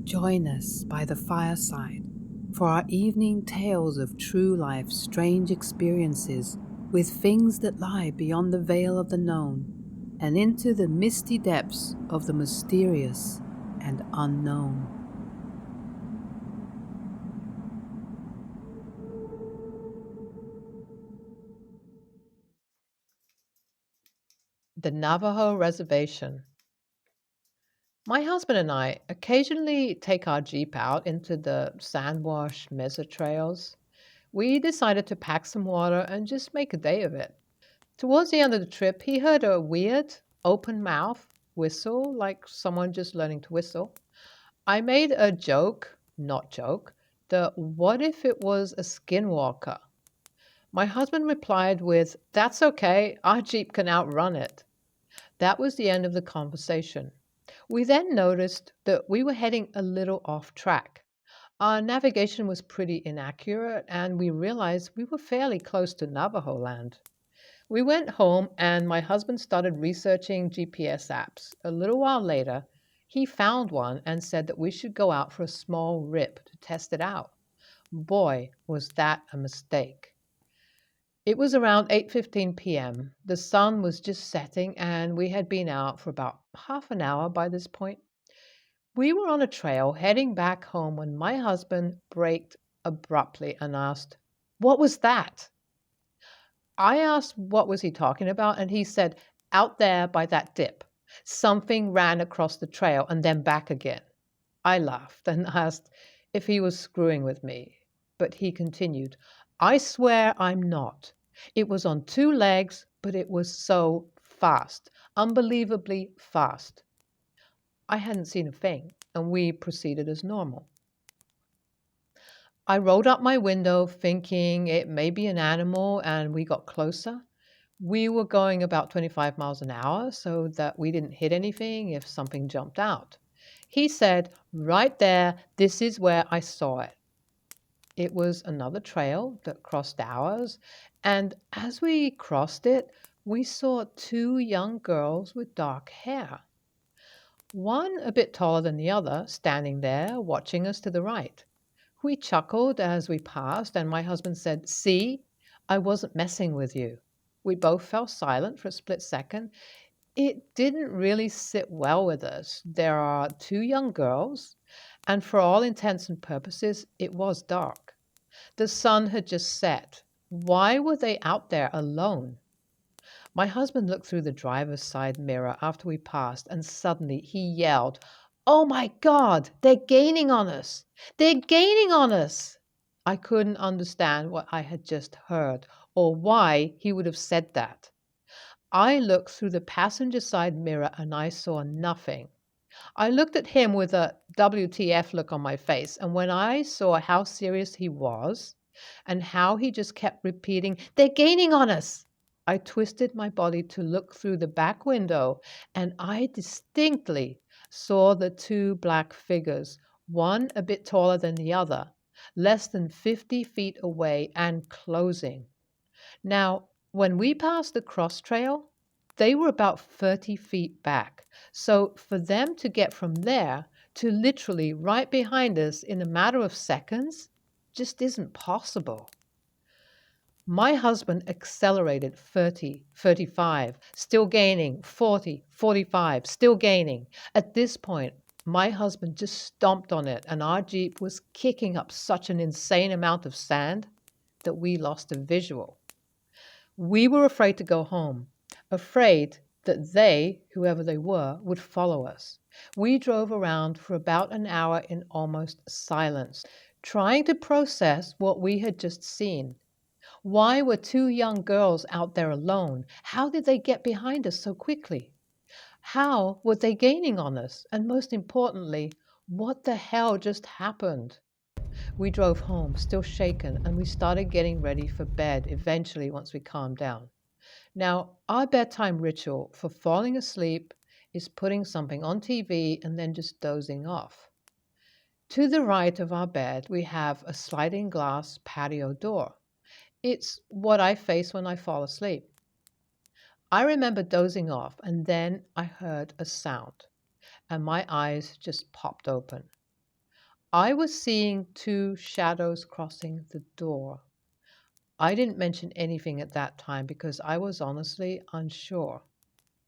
Join us by the fireside for our evening tales of true life strange experiences with things that lie beyond the veil of the known and into the misty depths of the mysterious and unknown. The Navajo reservation. My husband and I occasionally take our Jeep out into the sandwash mesa trails. We decided to pack some water and just make a day of it. Towards the end of the trip, he heard a weird, open mouth whistle, like someone just learning to whistle. I made a joke, not joke, the what if it was a skinwalker? My husband replied with, "That's okay, our Jeep can outrun it." That was the end of the conversation. We then noticed that we were heading a little off track. Our navigation was pretty inaccurate, and we realized we were fairly close to Navajo land. We went home, and my husband started researching GPS apps. A little while later, he found one and said that we should go out for a small rip to test it out. Boy, was that a mistake. It was around 8:15 p.m. The sun was just setting, and we had been out for about half an hour by this point. We were on a trail heading back home when my husband braked abruptly and asked, "What was that?" I asked what was he talking about, and he said, "Out there by that dip. Something ran across the trail and then back again." I laughed and asked if he was screwing with me, but he continued, "I swear I'm not. It was on two legs, but it was so fast, unbelievably fast." I hadn't seen a thing, and we proceeded as normal. I rolled up my window thinking it may be an animal, and we got closer. We were going about 25 miles an hour so that we didn't hit anything if something jumped out. He said, "Right there, this is where I saw it." It was another trail that crossed ours, and as we crossed it, we saw two young girls with dark hair. One a bit taller than the other, standing there, watching us to the right. We chuckled as we passed, and my husband said, "See, I wasn't messing with you." We both fell silent for a split second. It didn't really sit well with us. There are two young girls, and for all intents and purposes, it was dark. The sun had just set. Why were they out there alone? My husband looked through the driver's side mirror after we passed, and suddenly he yelled, "Oh my God, they're gaining on us! They're gaining on us!" I couldn't understand what I had just heard or why he would have said that. I looked through the passenger side mirror and I saw nothing. I looked at him with a WTF look on my face, and when I saw how serious he was and how he just kept repeating, "They're gaining on us," I twisted my body to look through the back window, and I distinctly saw the two black figures, one a bit taller than the other, less than 50 feet away and closing. Now, when we passed the cross trail, they were about 30 feet back. So for them to get from there to literally right behind us in a matter of seconds just isn't possible. My husband accelerated 30, 35, still gaining, 40, 45, still gaining. At this point, my husband just stomped on it, and our Jeep was kicking up such an insane amount of sand that we lost a visual. We were afraid to go home, afraid that they, whoever they were, would follow us. We drove around for about an hour in almost silence, trying to process what we had just seen. Why were two young girls out there alone? How did they get behind us so quickly? How were they gaining on us? And most importantly, what the hell just happened? We drove home, still shaken, and we started getting ready for bed eventually once we calmed down. Now, our bedtime ritual for falling asleep is putting something on TV and then just dozing off. To the right of our bed, we have a sliding glass patio door. It's what I face when I fall asleep. I remember dozing off, and then I heard a sound, and my eyes just popped open. I was seeing two shadows crossing the door. I didn't mention anything at that time because I was honestly unsure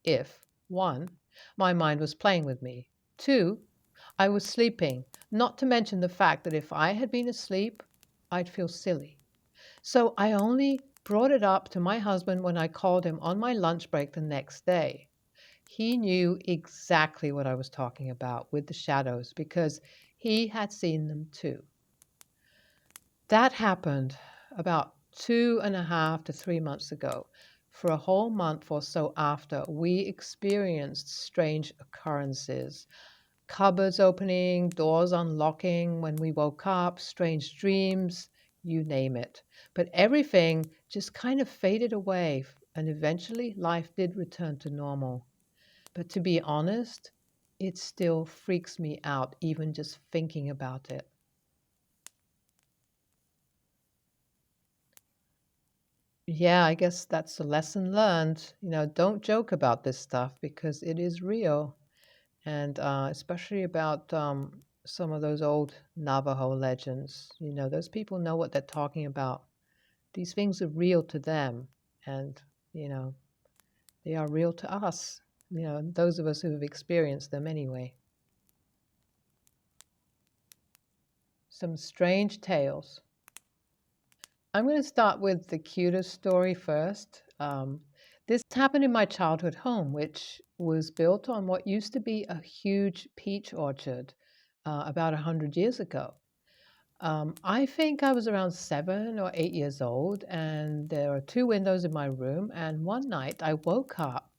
if, one, my mind was playing with me, two, I was sleeping, not to mention the fact that if I had been asleep, I'd feel silly. So I only brought it up to my husband when I called him on my lunch break the next day. He knew exactly what I was talking about with the shadows because he had seen them too. That happened about 2.5 to 3 months ago. For a whole month or so after, we experienced strange occurrences. Cupboards opening, doors unlocking when we woke up, strange dreams, you name it. But everything just kind of faded away, and eventually life did return to normal. But to be honest, it still freaks me out, even just thinking about it. Yeah, I guess that's a lesson learned. Don't joke about this stuff because it is real. And especially about some of those old Navajo legends. Those people know what they're talking about. These things are real to them, and you know, they are real to us. Those of us who have experienced them anyway. Some strange tales. I'm going to start with the cutest story first. This happened in my childhood home, which was built on what used to be a huge peach orchard about 100 years ago. I think I was around 7 or 8 years old, and there are two windows in my room. And one night I woke up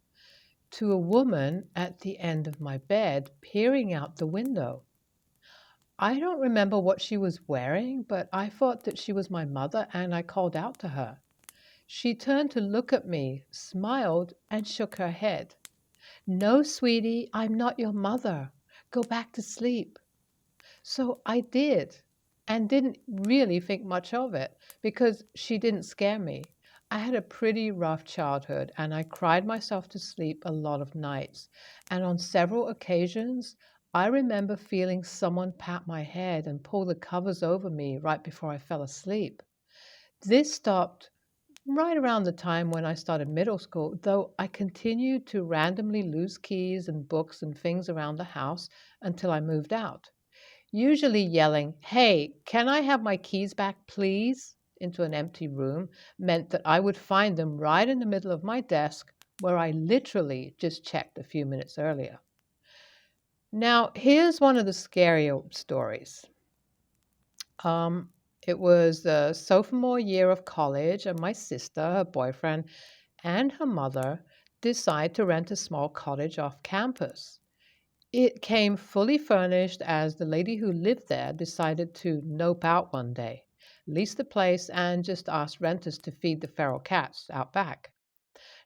to a woman at the end of my bed peering out the window. I don't remember what she was wearing, but I thought that she was my mother, and I called out to her. She turned to look at me, smiled, and shook her head. No, sweetie, I'm not your mother. Go back to sleep. So I did, and didn't really think much of it because she didn't scare me. I had a pretty rough childhood and I cried myself to sleep a lot of nights. And on several occasions, I remember feeling someone pat my head and pull the covers over me right before I fell asleep. This stopped right around the time when I started middle school, though I continued to randomly lose keys and books and things around the house until I moved out. Usually yelling, "Hey, can I have my keys back, please?" into an empty room meant that I would find them right in the middle of my desk where I literally just checked a few minutes earlier. Now, here's one of the scarier stories. Um, it was the sophomore year of college, and my sister, her boyfriend, and her mother decide to rent a small cottage off campus. It came fully furnished as the lady who lived there decided to nope out one day, lease the place, and just ask renters to feed the feral cats out back.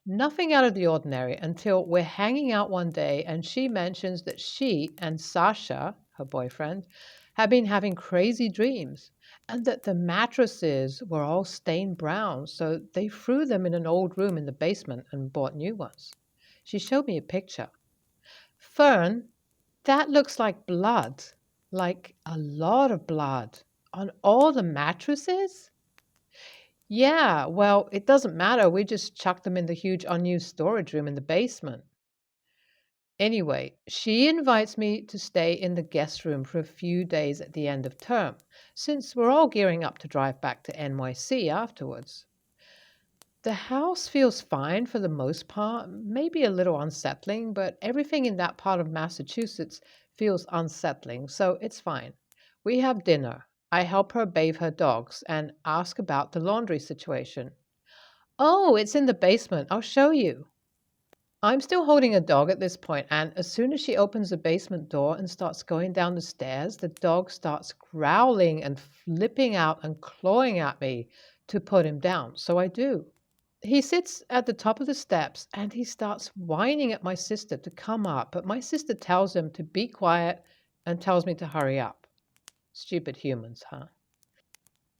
Nothing out of the ordinary until we're hanging out one day and she mentions that she and Sasha, her boyfriend, had been having crazy dreams and that the mattresses were all stained brown, so they threw them in an old room in the basement and bought new ones. She showed me a picture. Fern, that looks like blood, like a lot of blood on all the mattresses? Yeah, well, it doesn't matter. We just chucked them in the huge unused storage room in the basement. Anyway, she invites me to stay in the guest room for a few days at the end of term, since we're all gearing up to drive back to NYC afterwards. The house feels fine for the most part, maybe a little unsettling, but everything in that part of Massachusetts feels unsettling, so it's fine. We have dinner. I help her bathe her dogs and ask about the laundry situation. Oh, it's in the basement. I'll show you. I'm still holding a dog at this point, and as soon as she opens the basement door and starts going down the stairs, the dog starts growling and flipping out and clawing at me to put him down. So I do. He sits at the top of the steps and he starts whining at my sister to come up, but my sister tells him to be quiet and tells me to hurry up. Stupid humans, huh?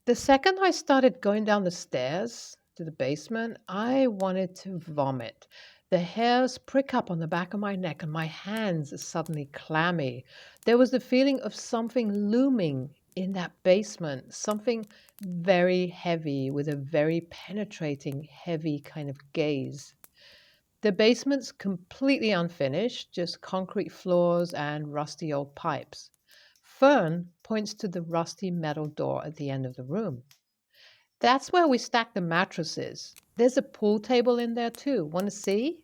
The second I started going down the stairs to the basement, I wanted to vomit. The hairs prick up on the back of my neck and my hands are suddenly clammy. There was the feeling of something looming in that basement, something very heavy with a very penetrating, heavy kind of gaze. The basement's completely unfinished, just concrete floors and rusty old pipes. Fern points to the rusty metal door at the end of the room. That's where we stack the mattresses. There's a pool table in there too. Want to see?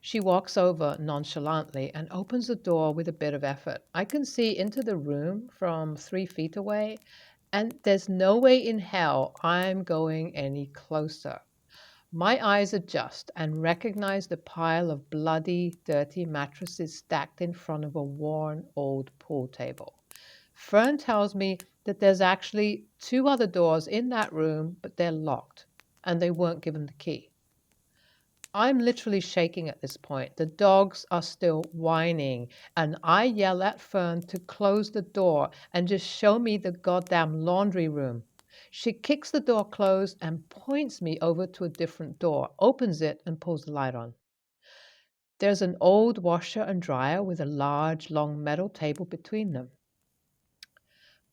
She walks over nonchalantly and opens the door with a bit of effort. I can see into the room from 3 feet away, and there's no way in hell I'm going any closer. My eyes adjust and recognize the pile of bloody, dirty mattresses stacked in front of a worn old pool table. Fern tells me that there's actually two other doors in that room, but they're locked, and they weren't given the key. I'm literally shaking at this point. The dogs are still whining, and I yell at Fern to close the door and just show me the goddamn laundry room. She kicks the door closed and points me over to a different door, opens it, and pulls the light on. There's an old washer and dryer with a large, long metal table between them.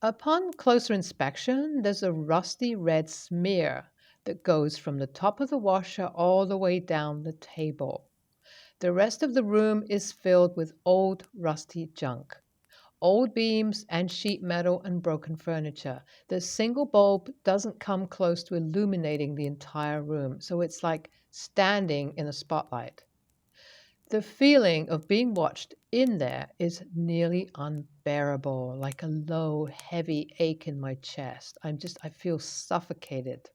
Upon closer inspection, there's a rusty red smear that goes from the top of the washer all the way down the table. The rest of the room is filled with old, rusty junk. Old beams and sheet metal and broken furniture. The single bulb doesn't come close to illuminating the entire room, so it's like standing in a spotlight. The feeling of being watched in there is nearly unbearable, like a low, heavy ache in my chest. I feel suffocated.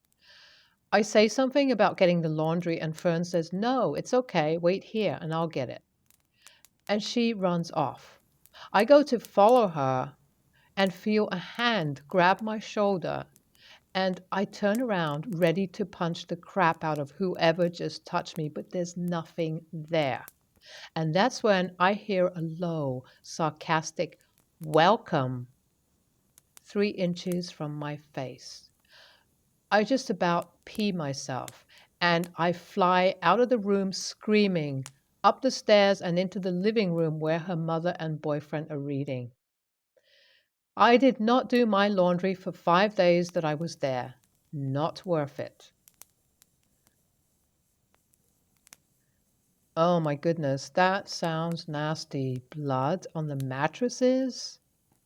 I say something about getting the laundry, and Fern says, "No, it's okay. Wait here and I'll get it." And she runs off. I go to follow her and feel a hand grab my shoulder, and I turn around, ready to punch the crap out of whoever just touched me, but there's nothing there. And that's when I hear a low, sarcastic welcome 3 inches from my face. I just about pee myself, and I fly out of the room screaming, up the stairs and into the living room where her mother and boyfriend are reading. I did not do my laundry for 5 days that I was there. Not worth it. Oh my goodness, that sounds nasty. Blood on the mattresses?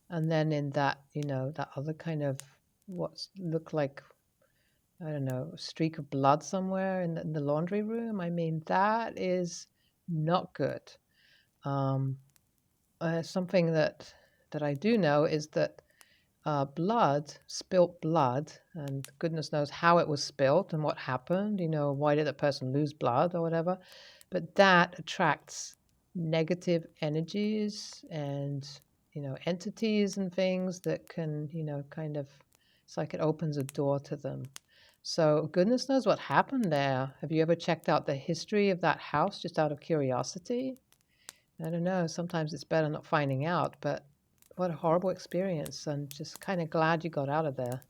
And then in that, that other kind of what looked like, I don't know, a streak of blood somewhere in the laundry room. I mean, that is not good. Um, Something that I do know is that spilt blood, and goodness knows how it was spilt and what happened. Why did the person lose blood or whatever? But that attracts negative energies and, entities and things that can, kind of, it's like it opens a door to them. So goodness knows what happened there. Have you ever checked out the history of that house just out of curiosity? I don't know. Sometimes it's better not finding out, but what a horrible experience. I'm just kind of glad you got out of there.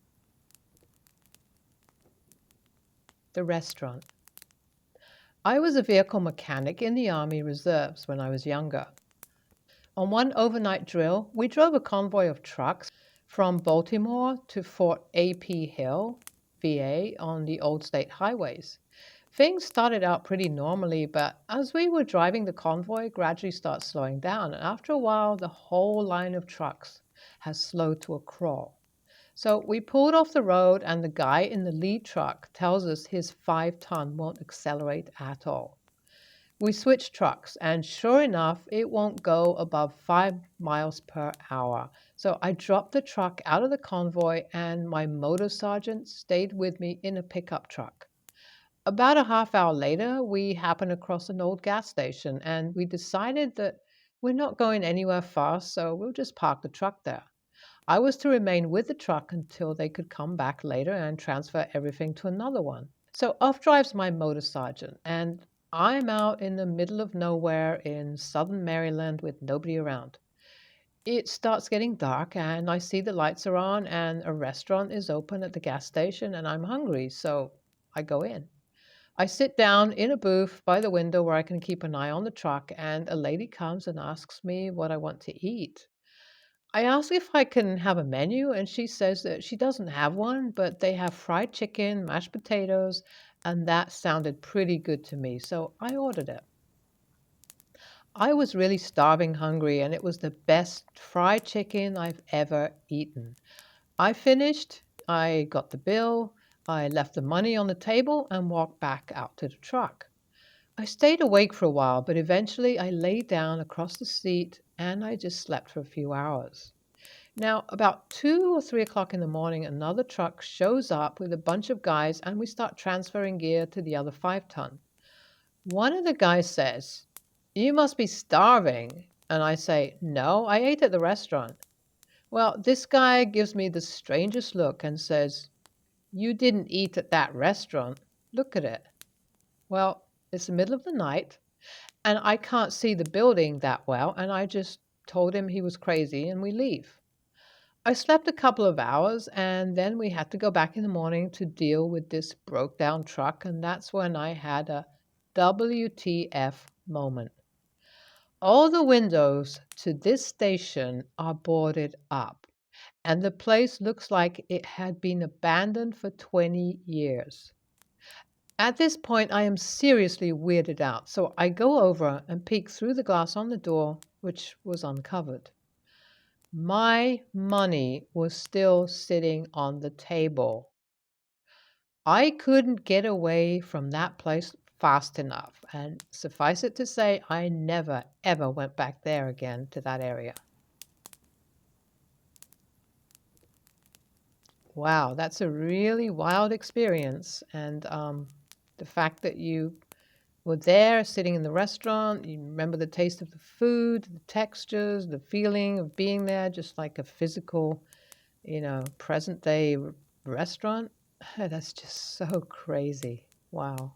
The restaurant. I was a vehicle mechanic in the Army Reserves when I was younger. On one overnight drill, we drove a convoy of trucks from Baltimore to Fort A.P. Hill, VA, on the old state highways. Things started out pretty normally, but as we were driving the convoy, gradually started slowing down, and after a while, the whole line of trucks has slowed to a crawl. So we pulled off the road, and the guy in the lead truck tells us his 5-ton won't accelerate at all. We switched trucks, and sure enough, it won't go above 5 miles per hour. So I dropped the truck out of the convoy, and my motor sergeant stayed with me in a pickup truck. About a half hour later, we happened across an old gas station, and we decided that we're not going anywhere fast, so we'll just park the truck there. I was to remain with the truck until they could come back later and transfer everything to another one. So off drives my motor sergeant, and I'm out in the middle of nowhere in southern Maryland with nobody around. It starts getting dark, and I see the lights are on, and a restaurant is open at the gas station, and I'm hungry, so I go in. I sit down in a booth by the window where I can keep an eye on the truck, and a lady comes and asks me what I want to eat. I ask if I can have a menu, and she says that she doesn't have one, but they have fried chicken, mashed potatoes, and that sounded pretty good to me, so I ordered it. I was really starving hungry, and it was the best fried chicken I've ever eaten. I finished, I got the bill, I left the money on the table, and walked back out to the truck. I stayed awake for a while, but eventually I lay down across the seat and I just slept for a few hours. Now, about 2 or 3 o'clock in the morning, another truck shows up with a bunch of guys, and we start transferring gear to the other 5 ton. One of the guys says, "You must be starving." And I say, "No, I ate at the restaurant." Well, this guy gives me the strangest look and says, "You didn't eat at that restaurant. Look at it." Well, it's the middle of the night, and I can't see the building that well, and I just told him he was crazy and we leave. I slept a couple of hours, and then we had to go back in the morning to deal with this broke down truck, and that's when I had a WTF moment. All the windows to this station are boarded up, and the place looks like it had been abandoned for 20 years. At this point, I am seriously weirded out, so I go over and peek through the glass on the door, which was uncovered. My money was still sitting on the table. I couldn't get away from that place fast enough, and suffice it to say, I never ever went back there again to that area. Wow, that's a really wild experience, and the fact that you were there sitting in the restaurant, you remember the taste of the food, the textures, the feeling of being there, just like a physical, present day restaurant. That's just so crazy. Wow.